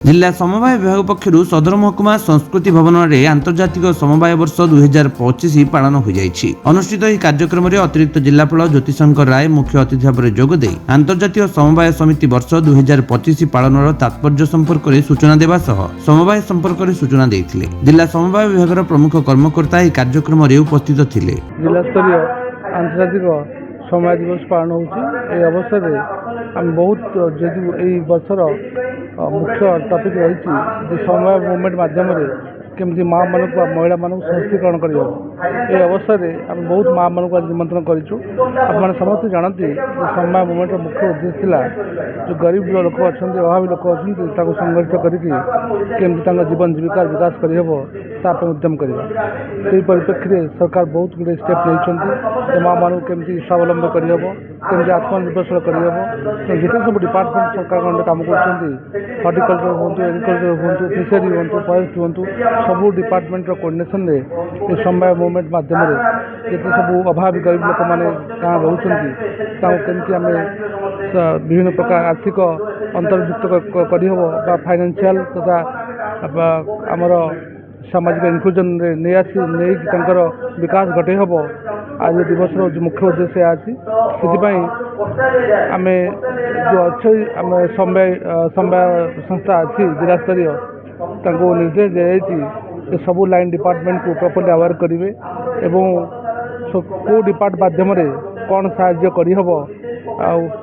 जिला समवाय विभाग पक्षर सदर महकुमा संस्कृति भवन में आंतर्जातिक समवाय वर्ष 2025 पालन हो जाइछि। अनुष्ठित यह कार्यक्रम में अतिरिक्त जिलापाल ज्योतिशंकर राय मुख्य अतिथि भाव में जोगदे आंतर्जातिक समवाय समिति वर्ष 2025 पालन तात्पर्य संपर्क में सूचना देवा सह समवाय संपर्क में सूचना देथिले। जिला समवाय विभाग प्रमुख कर्मकर्ता यह कार्यक्रम में उपस्थित थिले। जिला स्तरीय आंतर्जातिक समवाय दिवस पालन होउछि। ए अवसर में हम बहुत जेदि एई वर्षर मुख्य टॉपिक रही समवाय मूवमेंट माध्यम केमती माँ मान महिला मान सशक्तिकरण कर अवसर में आम बहुत माँ मान निमंत्रण करूँ। आप समस्त जानते समवाय मूवमेंट मुख्य उद्देश्य था जो गरीब लोक अच्छा अभावी लोक अच्छा संगठित करके जीवन जीविका विकास करहब उद्यम करवा। से परिप्रेक्षी में सरकार बहुत गुड़े स्टेप नहीं माँ मान केमती स्वावलम्बी करहब केमती आत्मनिर्भरशील करहब जिते सब डिपार्टमेंट सरकार काम कर हॉर्टिकल्चर हूँ एग्रीकल्चर हूँ फिशरी हूँ फरेस्ट हूँ सबू डिपार्टमेंट कोऑर्डिनेशन रे ये समवाय मूवमेंट माध्यम जिते सब अभावी गरीब लोक मैंने गाँव रोच केमती आम विभिन्न प्रकार आर्थिक अंतर्भुक्त करहब फाइनेंशियल तथा आमर सामाजिक इनक्लूजन नहीं आसी नहीं विकास घटे हम आज दिवस मुख्य उद्देश्य अच्छी से आम जो अच्छे आम समवाय संस्था अच्छी जिला स्तरीय निर्देश दिखाई सबू लाइन डिपार्टमेंट को प्रॉपर्ली अवेयर करेंगे एवं को डिपार्ट माध्यम कौन साहाय्य करहब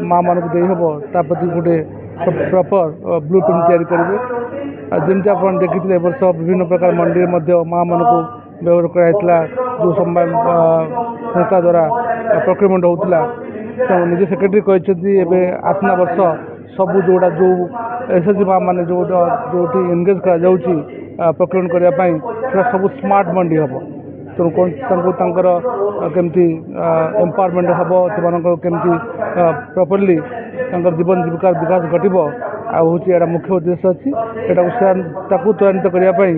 माँ मान को देहब प्रति गोटे प्रॉपर ब्लू प्रिंट तैयारी करेंगे। जमी आप देखिए वर्ष विभिन्न प्रकार मंडी में माँ मान को व्यवहार कराइला जो समवाय संस्था द्वारा प्रोक्योरमेंट होता तो निज सेक्रेटरी कहते आसना वर्ष सबू जोड़ा जो एसएचजी माँ मैंने जो एनगेज कर प्रोक्योरमेंट करने सब स्मार्ट मंडी हम तेणु केमती एम्पावरमेंट हम केमती प्रॉपर्ली जीवन जीविका विकास घटब आ मुख्य उद्देश्य अच्छी यहाँ त्वरान्वित करने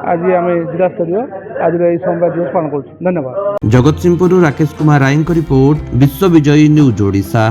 आज आम जिला स्तरीय आज समवाय दिवस पालन कर। धन्यवाद। जगतसिंहपुर राकेश कुमार राय रिपोर्ट विश्व विजयी न्यूज ओडिशा।